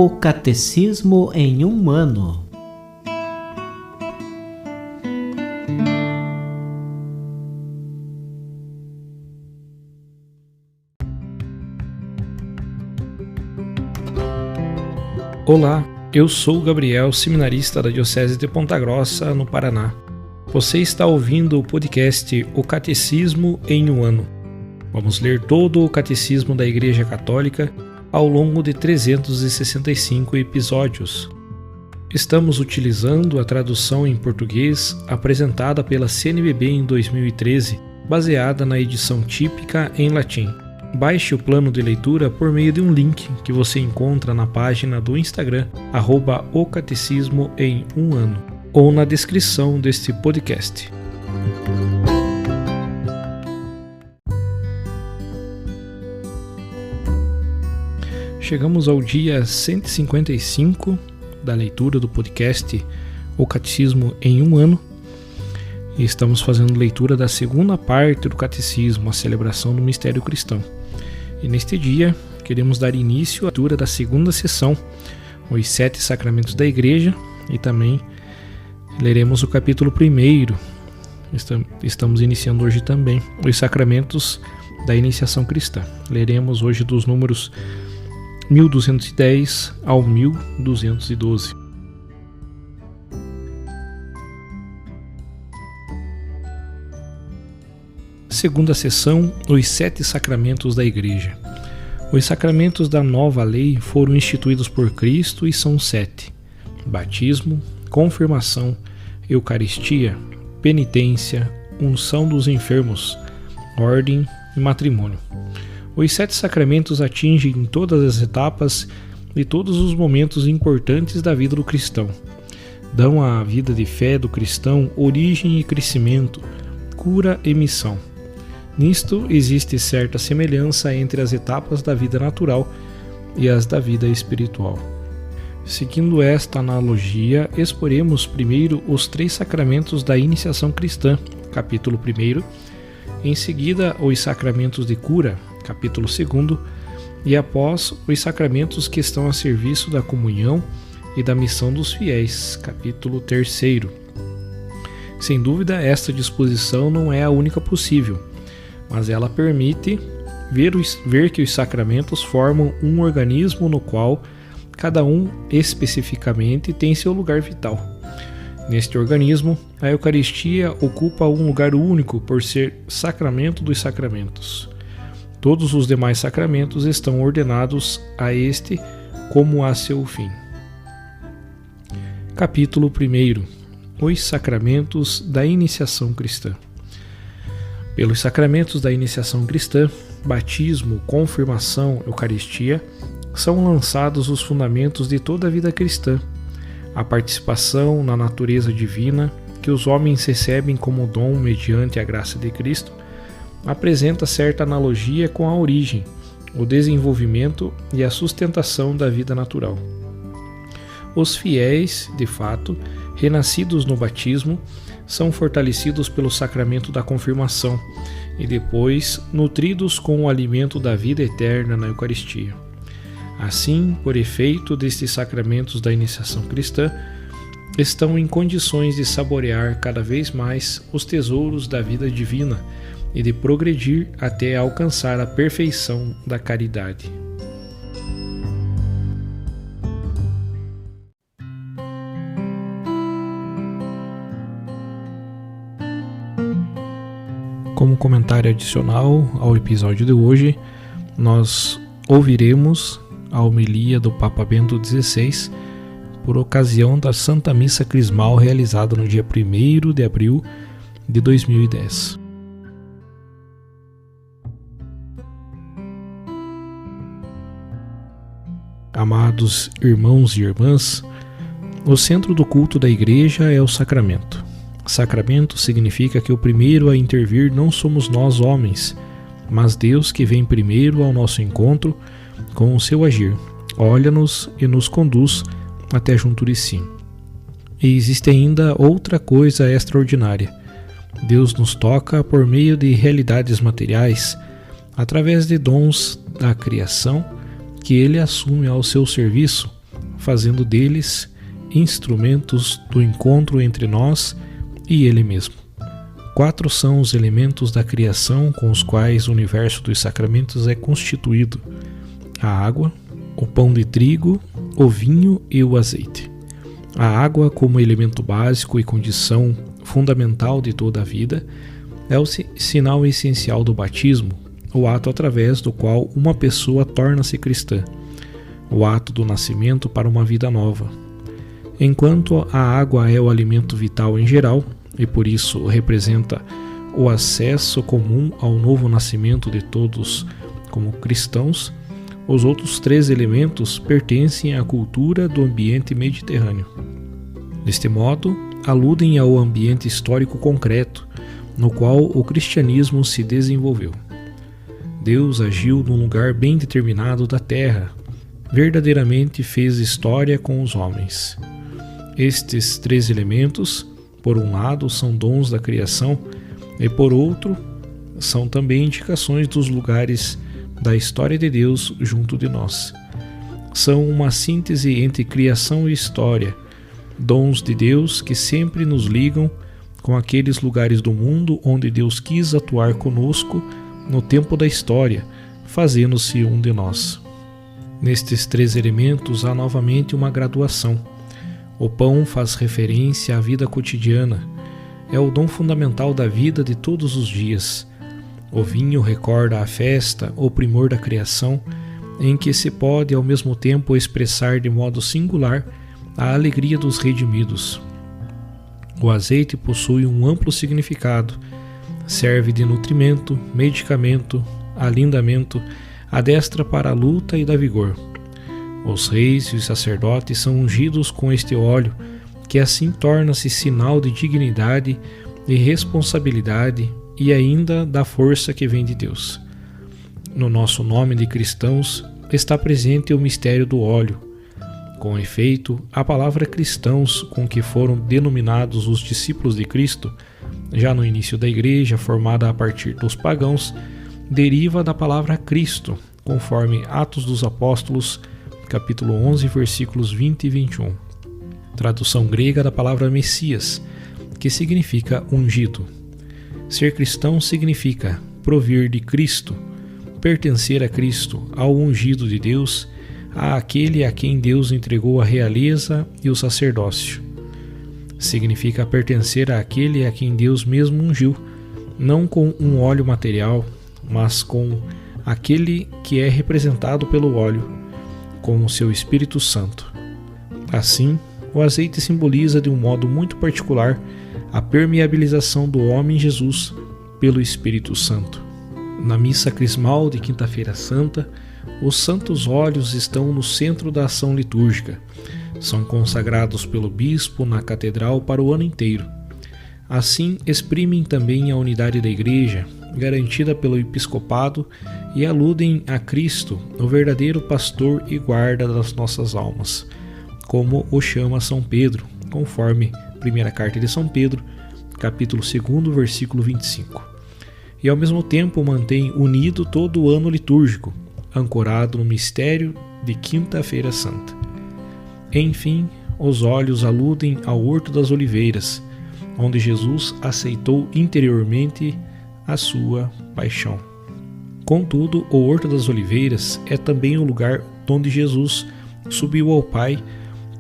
O Catecismo em um Ano. Olá, eu sou o Gabriel, seminarista da Diocese de Ponta Grossa, no Paraná. Você está ouvindo o podcast O Catecismo em um Ano. Vamos ler todo o Catecismo da Igreja Católica ao longo de 365 episódios. Estamos utilizando a tradução em português apresentada pela CNBB em 2013, baseada na edição típica em latim. Baixe o plano de leitura por meio de um link que você encontra na página do Instagram, @ocatecismo em um ano, ou na descrição deste podcast. Chegamos ao dia 155 da leitura do podcast O Catecismo em um Ano, e estamos fazendo leitura da segunda parte do Catecismo, a celebração do mistério cristão. E neste dia, queremos dar início à leitura da segunda sessão, os 7 sacramentos da Igreja, e também leremos o capítulo 1. Estamos iniciando hoje também os sacramentos da iniciação cristã. Leremos hoje dos números 1210 ao 1212. Segunda sessão, os 7 sacramentos da Igreja. Os sacramentos da nova lei foram instituídos por Cristo e são 7: batismo, confirmação, Eucaristia, penitência, unção dos enfermos, ordem e matrimônio. Os 7 sacramentos atingem todas as etapas e todos os momentos importantes da vida do cristão. Dão à vida de fé do cristão origem e crescimento, cura e missão. Nisto existe certa semelhança entre as etapas da vida natural e as da vida espiritual. Seguindo esta analogia, exporemos primeiro os 3 sacramentos da iniciação cristã, capítulo 1, em seguida os sacramentos de cura, capítulo 2, e após os sacramentos que estão a serviço da comunhão e da missão dos fiéis, capítulo 3. Sem dúvida, esta disposição não é a única possível, mas ela permite ver que os sacramentos formam um organismo no qual cada um especificamente tem seu lugar vital. Neste organismo, a Eucaristia ocupa um lugar único por ser sacramento dos sacramentos. Todos os demais sacramentos estão ordenados a este como a seu fim. Capítulo 1. Os sacramentos da iniciação cristã. Pelos sacramentos da iniciação cristã, batismo, confirmação, Eucaristia, são lançados os fundamentos de toda a vida cristã. A participação na natureza divina, que os homens recebem como dom mediante a graça de Cristo, apresenta certa analogia com a origem, o desenvolvimento e a sustentação da vida natural. Os fiéis, de fato, renascidos no batismo, são fortalecidos pelo sacramento da confirmação e depois nutridos com o alimento da vida eterna na Eucaristia. Assim, por efeito destes sacramentos da iniciação cristã, estão em condições de saborear cada vez mais os tesouros da vida divina e de progredir até alcançar a perfeição da caridade. Como comentário adicional ao episódio de hoje, nós ouviremos a homilia do Papa Bento XVI por ocasião da Santa Missa Crismal realizada no dia 1º de abril de 2010. Amados irmãos e irmãs, o centro do culto da Igreja é o sacramento. Sacramento significa que o primeiro a intervir não somos nós homens, mas Deus que vem primeiro ao nosso encontro com o seu agir, olha-nos e nos conduz até junto de si. E existe ainda outra coisa extraordinária. Deus nos toca por meio de realidades materiais, através de dons da criação que Ele assume ao seu serviço, fazendo deles instrumentos do encontro entre nós e Ele mesmo. 4 são os elementos da criação com os quais o universo dos sacramentos é constituído: a água, o pão de trigo, o vinho e o azeite. A água, como elemento básico e condição fundamental de toda a vida, é o sinal essencial do batismo, o ato através do qual uma pessoa torna-se cristã, o ato do nascimento para uma vida nova. Enquanto a água é o alimento vital em geral, e por isso representa o acesso comum ao novo nascimento de todos como cristãos, os outros 3 elementos pertencem à cultura do ambiente mediterrâneo. Deste modo, aludem ao ambiente histórico concreto, no qual o cristianismo se desenvolveu. Deus agiu num lugar bem determinado da terra, verdadeiramente fez história com os homens. Estes 3 elementos, por um lado, são dons da criação e, por outro, são também indicações dos lugares da história de Deus junto de nós. São uma síntese entre criação e história, dons de Deus que sempre nos ligam com aqueles lugares do mundo onde Deus quis atuar conosco no tempo da história, fazendo-se um de nós. Nestes 3 elementos há novamente uma graduação. O pão faz referência à vida cotidiana, é o dom fundamental da vida de todos os dias. O vinho recorda a festa, o primor da criação, em que se pode ao mesmo tempo expressar de modo singular a alegria dos redimidos. O azeite possui um amplo significado, serve de nutrimento, medicamento, alindamento, adestra para a luta e dá vigor. Os reis e os sacerdotes são ungidos com este óleo, que assim torna-se sinal de dignidade e responsabilidade e ainda da força que vem de Deus. No nosso nome de cristãos está presente o mistério do óleo. Com efeito, a palavra cristãos, com que foram denominados os discípulos de Cristo, já no início da Igreja, formada a partir dos pagãos, deriva da palavra Cristo, conforme Atos dos Apóstolos, capítulo 11, versículos 20 e 21. Tradução grega da palavra Messias, que significa ungido. Ser cristão significa provir de Cristo, pertencer a Cristo, ao ungido de Deus, àquele a quem Deus entregou a realeza e o sacerdócio. Significa pertencer àquele a quem Deus mesmo ungiu, não com um óleo material, mas com aquele que é representado pelo óleo, com o seu Espírito Santo. Assim, o azeite simboliza de um modo muito particular a permeabilização do homem Jesus pelo Espírito Santo. Na missa crismal de Quinta-feira Santa, os santos óleos estão no centro da ação litúrgica. São consagrados pelo bispo na catedral para o ano inteiro. Assim, exprimem também a unidade da Igreja, garantida pelo episcopado, e aludem a Cristo, o verdadeiro pastor e guarda das nossas almas, como o chama São Pedro, conforme Primeira Carta de São Pedro, capítulo 2, versículo 25. E ao mesmo tempo mantém unido todo o ano litúrgico, ancorado no mistério de Quinta-feira Santa. Enfim, os olhos aludem ao Horto das Oliveiras, onde Jesus aceitou interiormente a sua paixão. Contudo, o Horto das Oliveiras é também o lugar onde Jesus subiu ao Pai,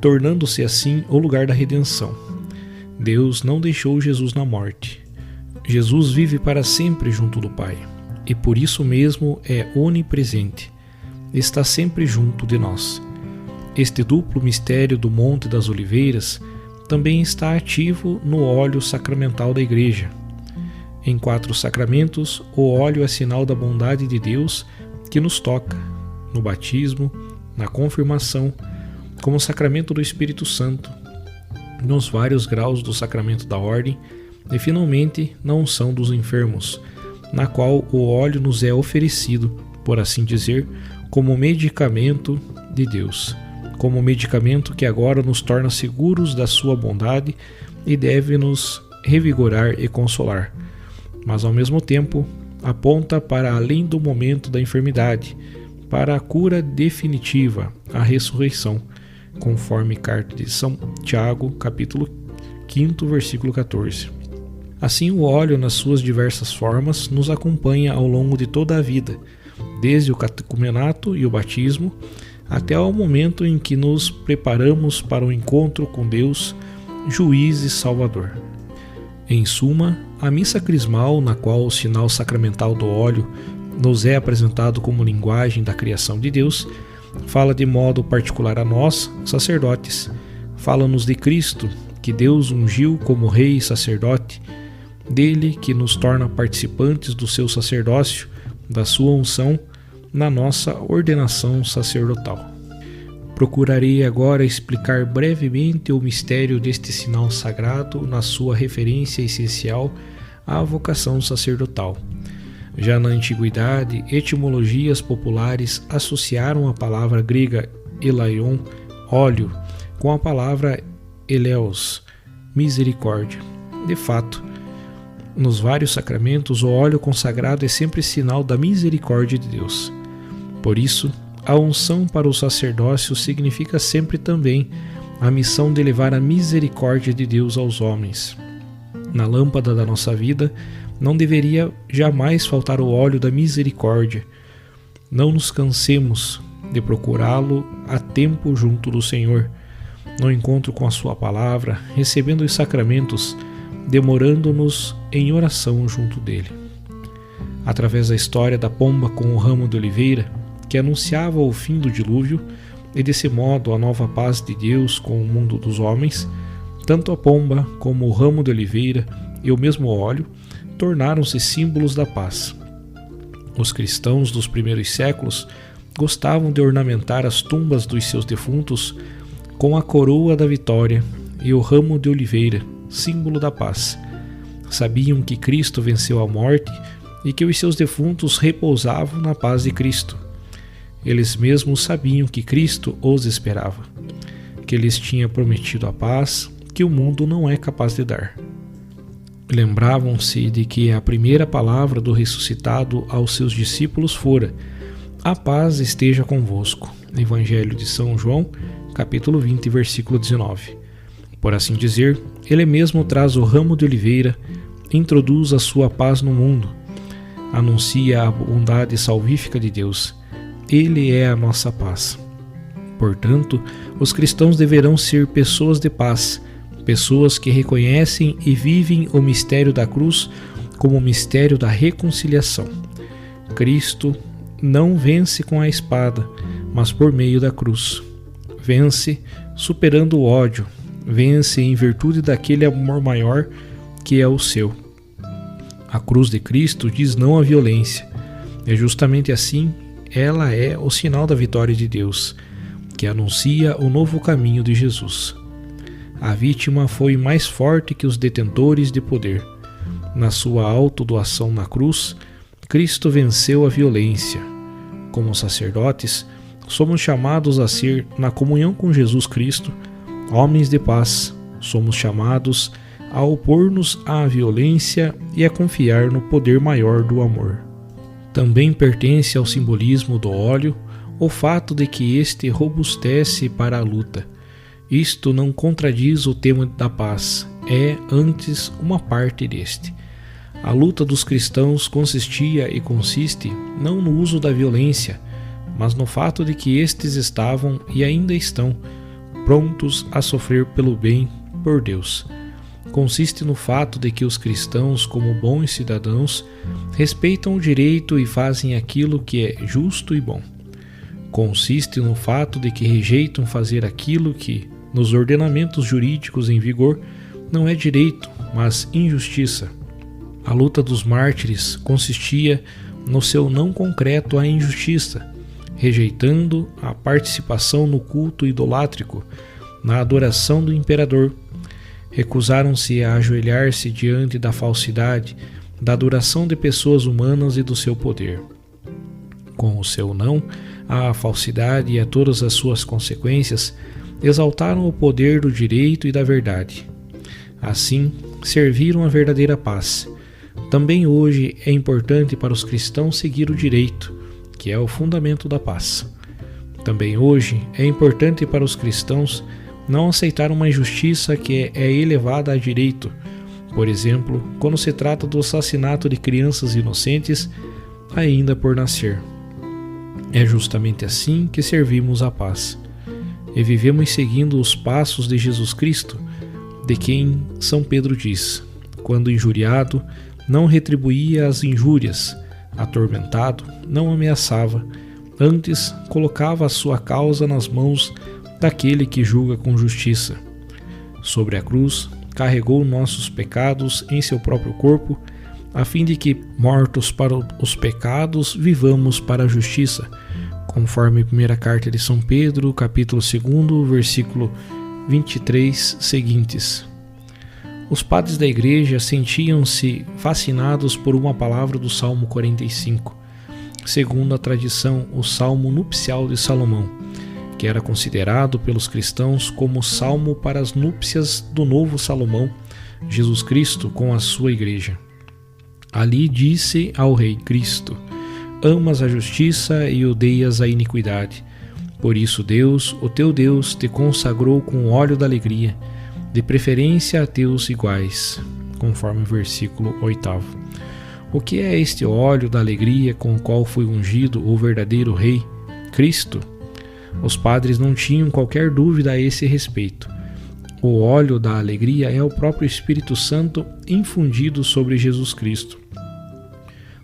tornando-se assim o lugar da redenção. Deus não deixou Jesus na morte. Jesus vive para sempre junto do Pai, e por isso mesmo é onipresente. Está sempre junto de nós. Este duplo mistério do Monte das Oliveiras também está ativo no óleo sacramental da Igreja. Em 4 sacramentos, o óleo é sinal da bondade de Deus que nos toca, no batismo, na confirmação, como sacramento do Espírito Santo, nos vários graus do sacramento da ordem e, finalmente, na unção dos enfermos, na qual o óleo nos é oferecido, por assim dizer, como medicamento de Deus, como medicamento que agora nos torna seguros da sua bondade e deve nos revigorar e consolar, mas ao mesmo tempo aponta para além do momento da enfermidade, para a cura definitiva, a ressurreição, conforme carta de São Tiago, capítulo 5, versículo 14. Assim, o óleo, nas suas diversas formas, nos acompanha ao longo de toda a vida, desde o catecumenato e o batismo, até ao momento em que nos preparamos para o encontro com Deus, juiz e salvador. Em suma, a missa crismal, na qual o sinal sacramental do óleo nos é apresentado como linguagem da criação de Deus, fala de modo particular a nós, sacerdotes. Fala-nos de Cristo, que Deus ungiu como Rei e sacerdote, dele que nos torna participantes do seu sacerdócio, da sua unção, na nossa ordenação sacerdotal. Procurarei agora explicar brevemente o mistério deste sinal sagrado na sua referência essencial à vocação sacerdotal. Já na antiguidade, etimologias populares associaram a palavra grega elaion, óleo, com a palavra eleos, misericórdia. De fato, nos vários sacramentos, o óleo consagrado é sempre sinal da misericórdia de Deus. Por isso, a unção para o sacerdócio significa sempre também a missão de levar a misericórdia de Deus aos homens. Na lâmpada da nossa vida, não deveria jamais faltar o óleo da misericórdia. Não nos cansemos de procurá-lo a tempo junto do Senhor, no encontro com a sua palavra, recebendo os sacramentos, demorando-nos em oração junto dele. Através da história da pomba com o ramo de oliveira, que anunciava o fim do dilúvio, e desse modo a nova paz de Deus com o mundo dos homens, tanto a pomba como o ramo de oliveira e o mesmo óleo tornaram-se símbolos da paz. Os cristãos dos primeiros séculos gostavam de ornamentar as tumbas dos seus defuntos com a coroa da vitória e o ramo de oliveira, símbolo da paz. Sabiam que Cristo venceu a morte e que os seus defuntos repousavam na paz de Cristo. Eles mesmos sabiam que Cristo os esperava, que lhes tinha prometido a paz que o mundo não é capaz de dar. Lembravam-se de que a primeira palavra do ressuscitado aos seus discípulos fora: "A paz esteja convosco." Evangelho de São João, capítulo 20, versículo 19. Por assim dizer, ele mesmo traz o ramo de oliveira, introduz a sua paz no mundo, anuncia a bondade salvífica de Deus. Ele é a nossa paz. Portanto, os cristãos deverão ser pessoas de paz, pessoas que reconhecem e vivem o mistério da cruz como o mistério da reconciliação. Cristo não vence com a espada, mas por meio da cruz. Vence superando o ódio, vence em virtude daquele amor maior que é o seu. A cruz de Cristo diz não à violência. É justamente assim, ela é o sinal da vitória de Deus, que anuncia o novo caminho de Jesus. A vítima foi mais forte que os detentores de poder. Na sua autodoação na cruz, Cristo venceu a violência. Como sacerdotes, somos chamados a ser, na comunhão com Jesus Cristo, homens de paz. Somos chamados a opor-nos à violência e a confiar no poder maior do amor. Também pertence ao simbolismo do óleo o fato de que este robustece para a luta. Isto não contradiz o tema da paz, é antes uma parte deste. A luta dos cristãos consistia e consiste não no uso da violência, mas no fato de que estes estavam e ainda estão prontos a sofrer pelo bem por Deus. Consiste no fato de que os cristãos, como bons cidadãos, respeitam o direito e fazem aquilo que é justo e bom. Consiste no fato de que rejeitam fazer aquilo que, nos ordenamentos jurídicos em vigor, não é direito, mas injustiça. A luta dos mártires consistia no seu não concreto à injustiça, rejeitando a participação no culto idolátrico, na adoração do imperador. Recusaram-se a ajoelhar-se diante da falsidade, da adoração de pessoas humanas e do seu poder. Com o seu não à falsidade e a todas as suas consequências, exaltaram o poder do direito e da verdade. Assim, serviram a verdadeira paz. Também hoje é importante para os cristãos seguir o direito, que é o fundamento da paz. Também hoje é importante para os cristãos não aceitar uma injustiça que é elevada a direito. Por exemplo, quando se trata do assassinato de crianças inocentes ainda por nascer. É justamente assim que servimos a paz. E vivemos seguindo os passos de Jesus Cristo, de quem São Pedro diz: quando injuriado, não retribuía as injúrias, atormentado, não ameaçava, antes colocava a sua causa nas mãos daquele que julga com justiça. Sobre a cruz, carregou nossos pecados em seu próprio corpo, a fim de que, mortos para os pecados, vivamos para a justiça, conforme a primeira carta de São Pedro, capítulo 2, versículo 23 seguintes. Os padres da igreja sentiam-se fascinados por uma palavra do Salmo 45, segundo a tradição, o Salmo nupcial de Salomão, que era considerado pelos cristãos como o salmo para as núpcias do novo Salomão, Jesus Cristo, com a sua igreja. Ali disse ao Rei Cristo: amas a justiça e odeias a iniquidade. Por isso Deus, o teu Deus, te consagrou com o óleo da alegria, de preferência a teus iguais, conforme o versículo 8º. O que é este óleo da alegria com o qual foi ungido o verdadeiro Rei, Cristo? Os padres não tinham qualquer dúvida a esse respeito. O óleo da alegria é o próprio Espírito Santo infundido sobre Jesus Cristo.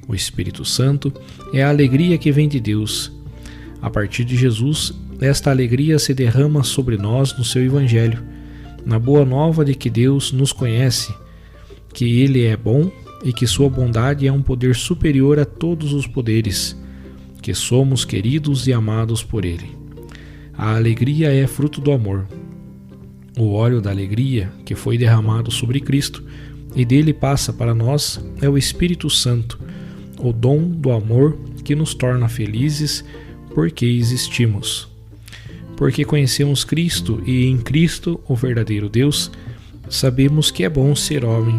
O Espírito Santo é a alegria que vem de Deus. A partir de Jesus, esta alegria se derrama sobre nós no seu Evangelho, na boa nova de que Deus nos conhece, que Ele é bom e que sua bondade é um poder superior a todos os poderes, que somos queridos e amados por Ele. A alegria é fruto do amor. O óleo da alegria que foi derramado sobre Cristo e dele passa para nós é o Espírito Santo, o dom do amor que nos torna felizes porque existimos. Porque conhecemos Cristo e em Cristo, o verdadeiro Deus, sabemos que é bom ser homem,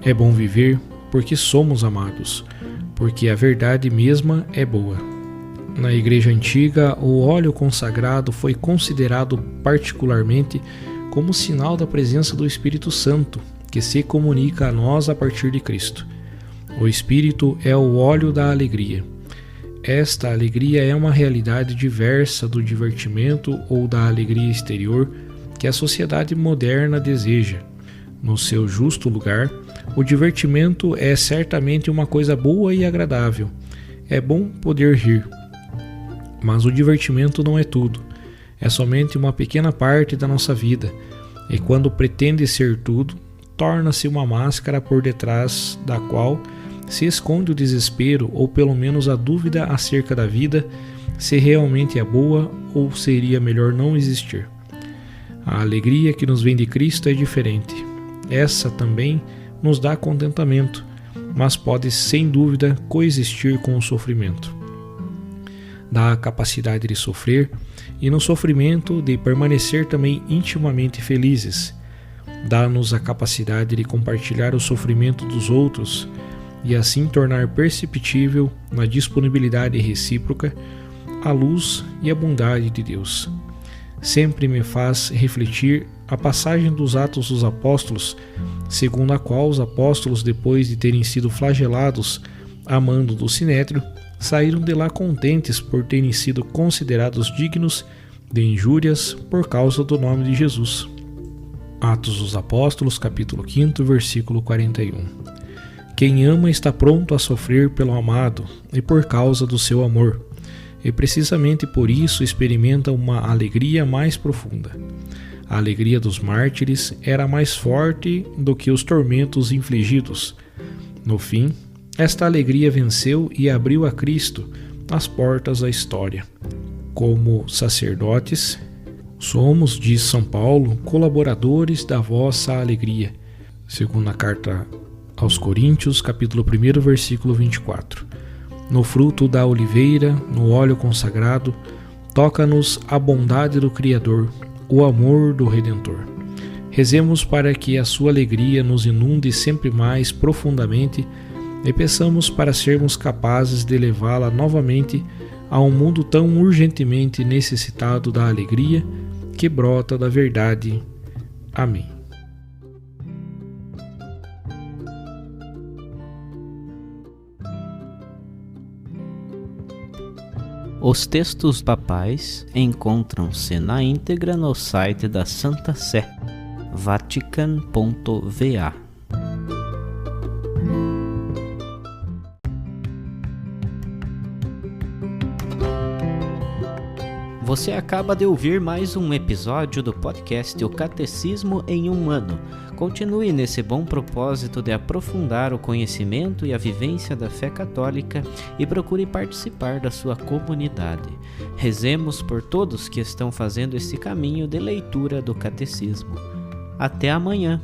é bom viver porque somos amados, porque a verdade mesma é boa. Na Igreja Antiga, o óleo consagrado foi considerado particularmente como sinal da presença do Espírito Santo, que se comunica a nós a partir de Cristo. O Espírito é o óleo da alegria. Esta alegria é uma realidade diversa do divertimento ou da alegria exterior que a sociedade moderna deseja. No seu justo lugar, o divertimento é certamente uma coisa boa e agradável. É bom poder rir. Mas o divertimento não é tudo. É somente uma pequena parte da nossa vida. E quando pretende ser tudo, torna-se uma máscara por detrás da qual se esconde o desespero ou pelo menos a dúvida acerca da vida, se realmente é boa ou seria melhor não existir. A alegria que nos vem de Cristo é diferente. Essa também nos dá contentamento, mas pode sem dúvida coexistir com o sofrimento. Dá a capacidade de sofrer e no sofrimento de permanecer também intimamente felizes. Dá-nos a capacidade de compartilhar o sofrimento dos outros e assim tornar perceptível na disponibilidade recíproca a luz e a bondade de Deus. Sempre me faz refletir a passagem dos Atos dos Apóstolos, segundo a qual os apóstolos, depois de terem sido flagelados a mando do Sinédrio, saíram de lá contentes por terem sido considerados dignos de injúrias por causa do nome de Jesus. Atos dos Apóstolos, capítulo 5, versículo 41. Quem ama está pronto a sofrer pelo amado e por causa do seu amor, e precisamente por isso experimenta uma alegria mais profunda. A alegria dos mártires era mais forte do que os tormentos infligidos. No fim, esta alegria venceu e abriu a Cristo as portas da história. Como sacerdotes, somos, diz São Paulo, colaboradores da vossa alegria. Segundo a carta aos Coríntios, capítulo 1, versículo 24. No fruto da oliveira, no óleo consagrado, toca-nos a bondade do Criador, o amor do Redentor. Rezemos para que a sua alegria nos inunde sempre mais profundamente e peçamos para sermos capazes de levá-la novamente a um mundo tão urgentemente necessitado da alegria que brota da verdade. Amém. Os textos papais encontram-se na íntegra no site da Santa Sé, vatican.va. Você acaba de ouvir mais um episódio do podcast O Catecismo em um Ano. Continue nesse bom propósito de aprofundar o conhecimento e a vivência da fé católica e procure participar da sua comunidade. Rezemos por todos que estão fazendo esse caminho de leitura do Catecismo. Até amanhã!